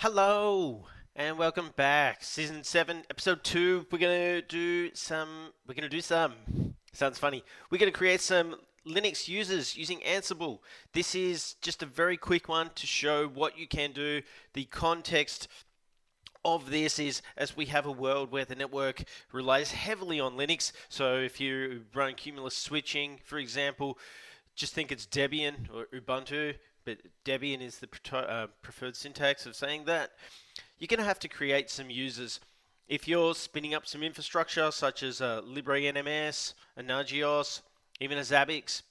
Hello and welcome back. Season 7, episode 2. We're going to do some sounds funny. We're going to create some Linux users using Ansible. This is just a very quick one to show what you can do. The context of this is as we have a world where the network relies heavily on Linux. So if you run cumulus switching, for example, just think it's Debian or Ubuntu, but Debian is the preferred syntax of saying that. You're going to have to create some users. If you're spinning up some infrastructure such as LibreNMS, a Nagios, even a Zabbix,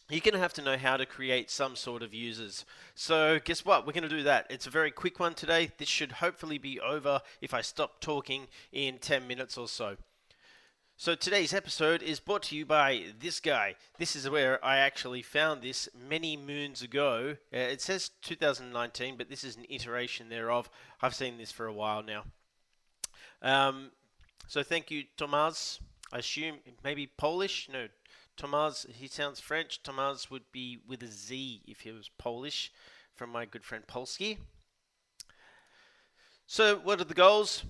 you're going to have to know how to create some sort of users. So guess what? We're going to do that. It's a very quick one today. This should hopefully be over if I stop talking in 10 minutes or so. So today's episode is brought to you by this guy. This is where I actually found this many moons ago. It says 2019, but this is an iteration thereof. I've seen this for a while now. So thank you, Tomasz. I assume maybe Polish? No, Tomasz, he sounds French. Tomasz would be with a Z if he was Polish, from my good friend Polski. So what are the goals?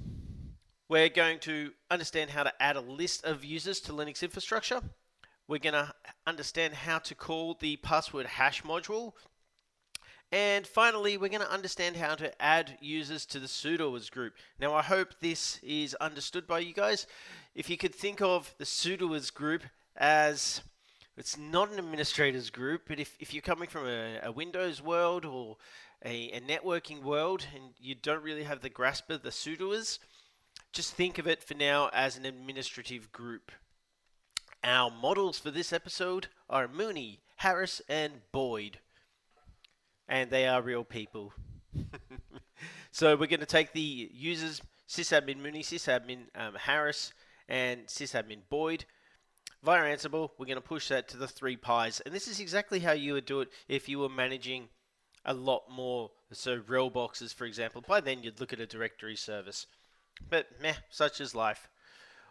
We're going to understand how to add a list of users to Linux infrastructure. We're going to understand how to call the password hash module. And finally, we're going to understand how to add users to the sudoers group. Now, I hope this is understood by you guys. If you could think of the sudoers group as, it's not an administrators group, but if you're coming from a Windows world or a networking world and you don't really have the grasp of the sudoers, just think of it for now as an administrative group. Our models for this episode are Mooney, Harris, and Boyd. And they are real people. So we're going to take the users, sysadmin Mooney, sysadmin Harris, and sysadmin Boyd. Via Ansible, we're going to push that to the 3 pies. And this is exactly how you would do it if you were managing a lot more. So rel boxes, for example. By then, you'd look at a directory service. But meh, such is life.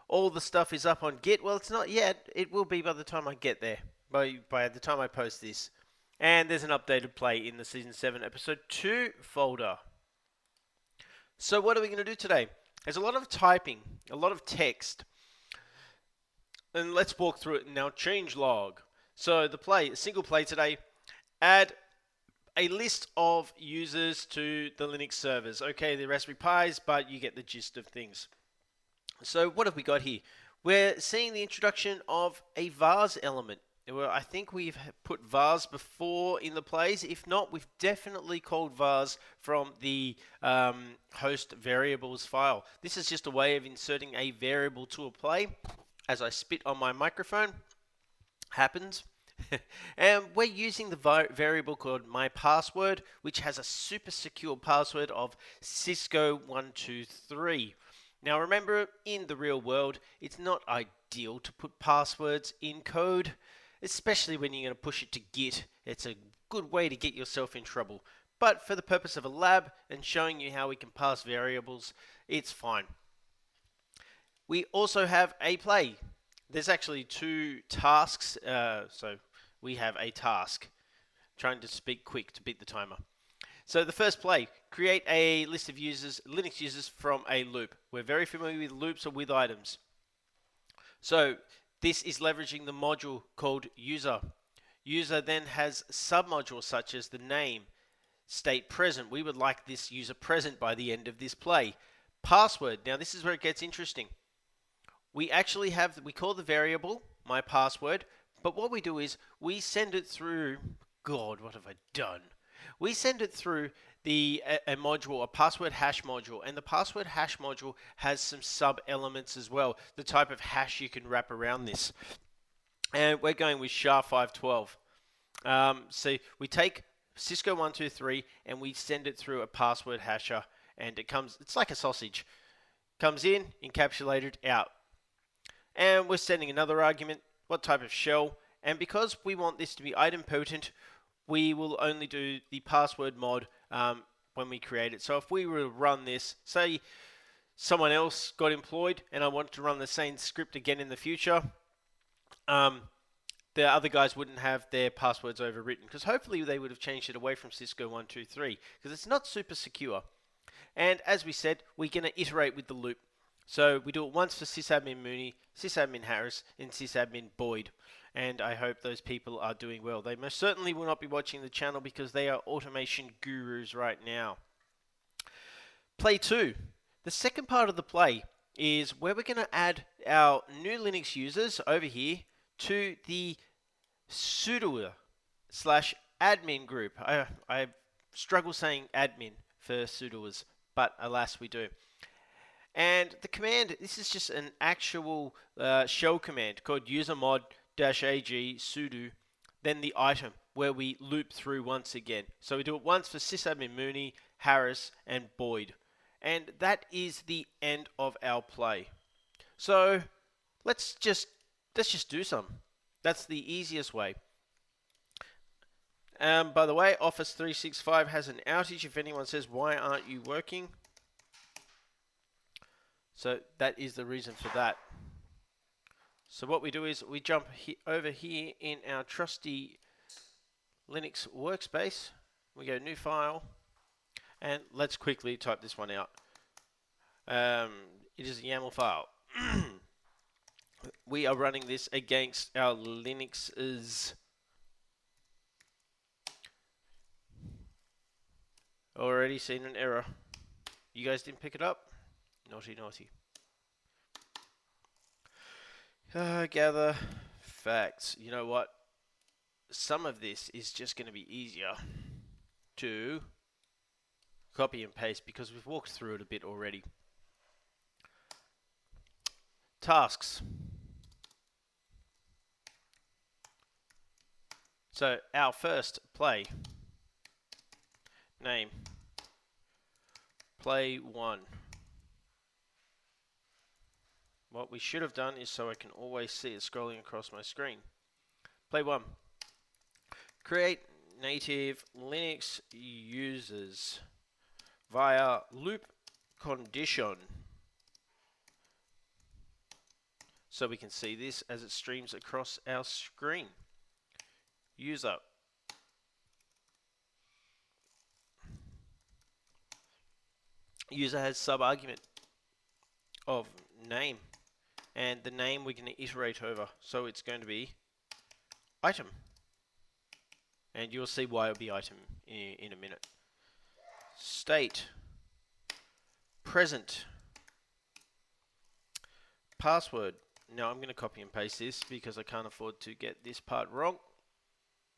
All the stuff is up on Git. Well, it's not yet. It will be by the time I get there. By the time I post this. And there's an updated play in the Season 7 Episode 2 folder. So what are we going to do today? There's a lot of typing, a lot of text. And let's walk through it now. Changelog. So the play, a single play today. Add a list of users to the Linux servers. Okay, the Raspberry Pis, but you get the gist of things. So what have we got here? We're seeing the introduction of a vars element. Well, I think we've put vars before in the plays. If not, we've definitely called vars from the host variables file. This is just a way of inserting a variable to a play. As I spit on my microphone, happens. And we're using the variable called myPassword, which has a super secure password of Cisco123. Now remember, in the real world, it's not ideal to put passwords in code, especially when you're going to push it to Git. It's a good way to get yourself in trouble. But for the purpose of a lab and showing you how we can pass variables, it's fine. We also have a play. There's actually 2 tasks, so we have a task. Trying to speak quick to beat the timer. So the first play, create a list of users, Linux users from a loop. We're very familiar with loops or with items. So this is leveraging the module called user. User then has submodules such as the name, state present. We would like this user present by the end of this play. Password. Now this is where it gets interesting. We actually have, we call the variable myPassword, but what we do is we send it through, God, what have I done? We send it through a module, a password hash module, and the password hash module has some sub-elements as well, the type of hash you can wrap around this. And we're going with SHA-512. So we take Cisco123 and we send it through a password hasher, and it comes, it's like a sausage. Comes in, encapsulated, out. And we're sending another argument, what type of shell, and because we want this to be idempotent, we will only do the password mod when we create it. So if we were to run this, say someone else got employed and I wanted to run the same script again in the future, the other guys wouldn't have their passwords overwritten, because hopefully they would have changed it away from Cisco123, because it's not super secure. And as we said, we're going to iterate with the loop. So we do it once for sysadmin Mooney, sysadmin Harris, and sysadmin Boyd. And I hope those people are doing well. They most certainly will not be watching the channel because they are automation gurus right now. Play 2. The second part of the play is where we're going to add our new Linux users over here to the sudo / admin group. I struggle saying admin for sudoers, but alas we do. And the command, this is just an actual shell command called usermod -ag sudo, then the item where we loop through once again. So we do it once for sysadmin Mooney, Harris, and Boyd. And that is the end of our play. So let's just do some. That's the easiest way. By the way, Office 365 has an outage. If anyone says, why aren't you working? So that is the reason for that. So what we do is we jump over here in our trusty Linux workspace. We go new file, and let's quickly type this one out. It is a YAML file. We are running this against our Linux's. Already seen an error. You guys didn't pick it up? Naughty, naughty. Gather facts. You know what? Some of this is just going to be easier to copy and paste because we've walked through it a bit already. Tasks. So our first play. Name. Play 1. What we should have done is so I can always see it scrolling across my screen. Play 1. Create native Linux users via loop condition. So we can see this as it streams across our screen. User. User has sub-argument of name. And the name we're going to iterate over. So it's going to be item. And you'll see why it'll be item in a minute. State. Present. Password. Now I'm going to copy and paste this because I can't afford to get this part wrong.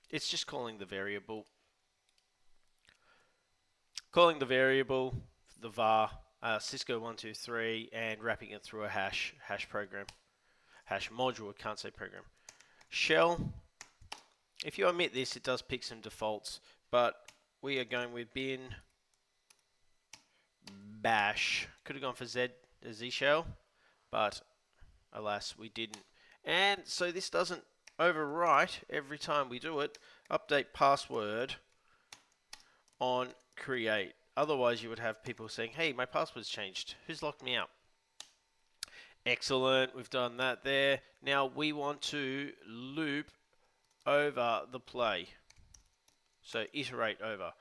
It's just calling the variable. Calling the variable, the var, Cisco123, and wrapping it through a hash program. Hash module, I can't say program. Shell. If you omit this, it does pick some defaults, but we are going with bin bash. Could have gone for Z shell, but alas, we didn't. And so this doesn't overwrite every time we do it. Update password on create. Otherwise, you would have people saying, hey, my password's changed. Who's locked me out? Excellent. We've done that there. Now we want to loop over the play. So iterate over.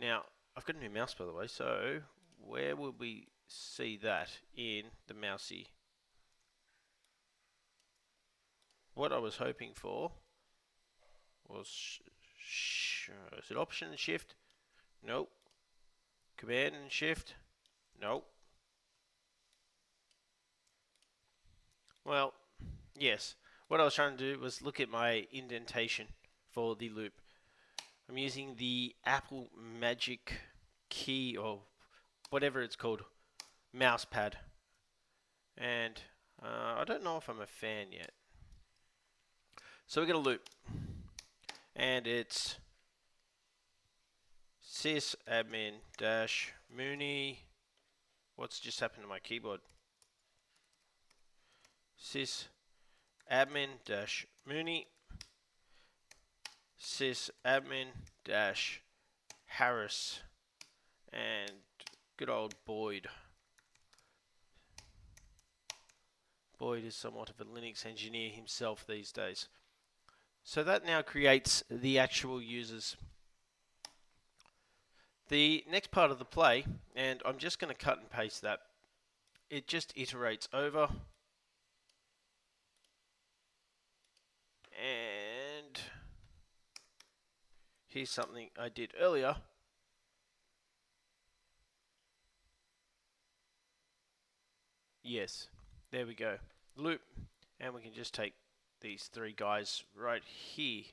Now, I've got a new mouse, by the way. So where would we see that in the mousey? What I was hoping for was, is it Option and Shift? Nope. Command and Shift? Nope. Well, yes. What I was trying to do was look at my indentation for the loop. I'm using the Apple Magic Key or whatever it's called, mouse pad. And I don't know if I'm a fan yet. So we're going to loop. And it's sysadmin -Mooney. What's just happened to my keyboard? Sysadmin -Mooney. Sysadmin -Harris. And good old Boyd. Boyd is somewhat of a Linux engineer himself these days. So that now creates the actual users. The next part of the play, and I'm just going to cut and paste that, it just iterates over. And here's something I did earlier. Yes, there we go. Loop. And we can just take these three guys right here.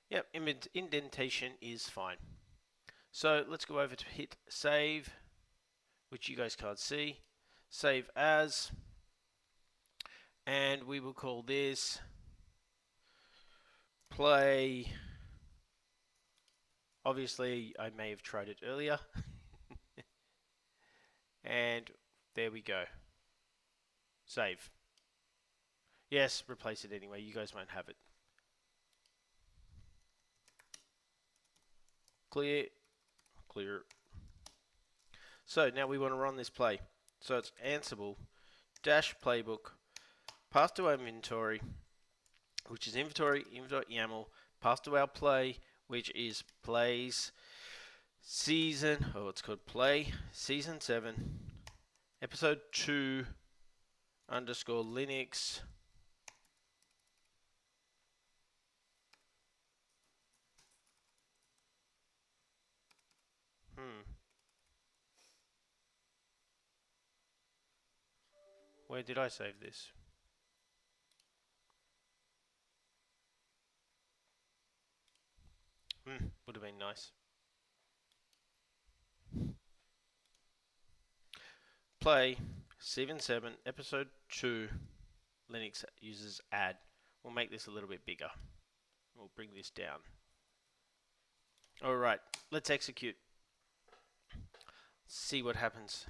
Yep, indentation is fine. So let's go over to hit save, which you guys can't see. Save as. And we will call this play. Obviously, I may have tried it earlier. And there we go. Save. Yes, replace it anyway. You guys won't have it. Clear. Clear. So now we want to run this play. So it's Ansible dash playbook pass to our inventory, which is inventory YAML, pass to our play, which is plays season, it's called play season 7, episode 2 underscore Linux. Where did I save this? Would have been nice. Play season 7 episode 2 Linux users add. We'll make this a little bit bigger. We'll bring this down. Alright, let's execute. See what happens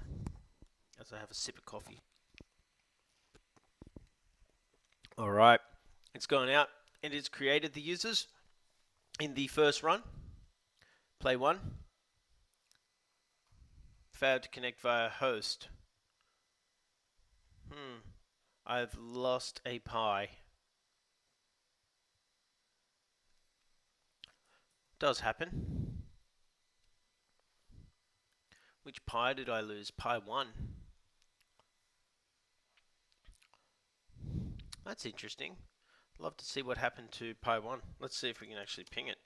as I have a sip of coffee. Alright, it's gone out and it's created the users in the first run. Play 1. Failed to connect via host. I've lost a Pi. Does happen. Which Pi did I lose? Pi 1. That's interesting. Love to see what happened to Pi 1. Let's see if we can actually ping it.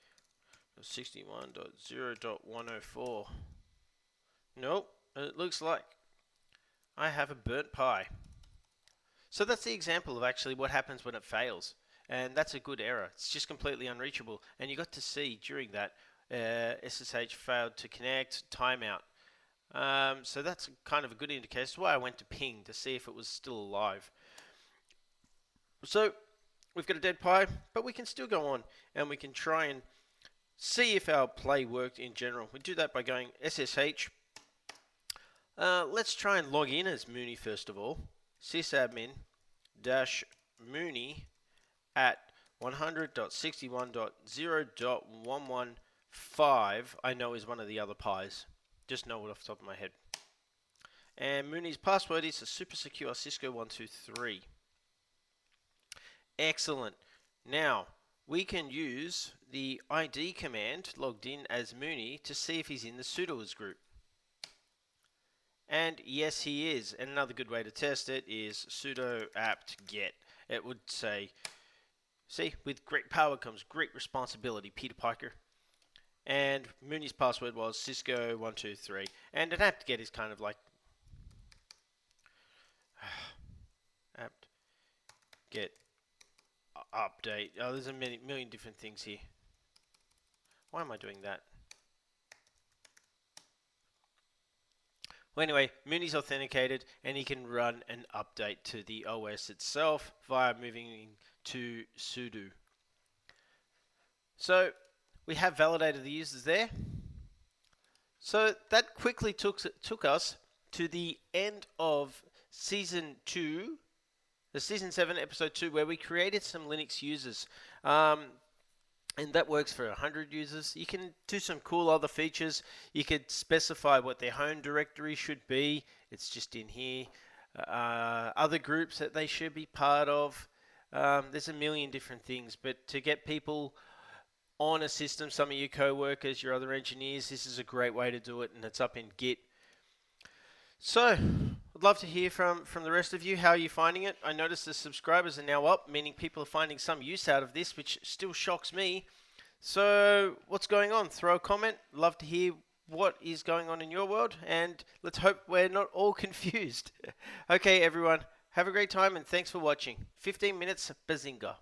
61.0.104. Nope, it looks like I have a burnt Pi. So that's the example of actually what happens when it fails. And that's a good error. It's just completely unreachable. And you got to see during that SSH failed to connect, timeout. So that's kind of a good indicator. That's why I went to ping to see if it was still alive. So we've got a dead Pi, but we can still go on and we can try and see if our play worked in general. We do that by going SSH. Let's try and log in as Mooney first of all. sysadmin-mooney at 100.61.0.115 I know is one of the other Pis. Just know it off the top of my head. And Mooney's password is a super secure Cisco123. Excellent. Now, we can use the ID command logged in as Mooney to see if he's in the sudoers group. And yes, he is. And another good way to test it is sudo apt get. It would say, see, with great power comes great responsibility, Peter Piker. And Mooney's password was Cisco123. And an apt get is kind of like apt get update. Oh, there's a million different things here. Why am I doing that? Well, anyway, Mooney's authenticated and he can run an update to the OS itself via moving to sudo. So we have validated the users there. So that quickly took us to the end of season 2, the season 7 episode 2, where we created some Linux users. And that works for 100 users. You can do some cool other features. You could specify what their home directory should be. It's just in here. Other groups that they should be part of. There's a million different things. But to get people on a system, some of your co-workers, your other engineers, this is a great way to do it, and it's up in Git. So, I'd love to hear from the rest of you. How are you finding it? I noticed the subscribers are now up, meaning people are finding some use out of this, which still shocks me. So, what's going on? Throw a comment. Love to hear what is going on in your world, and let's hope we're not all confused. Okay, everyone, have a great time, and thanks for watching. 15 minutes, bazinga.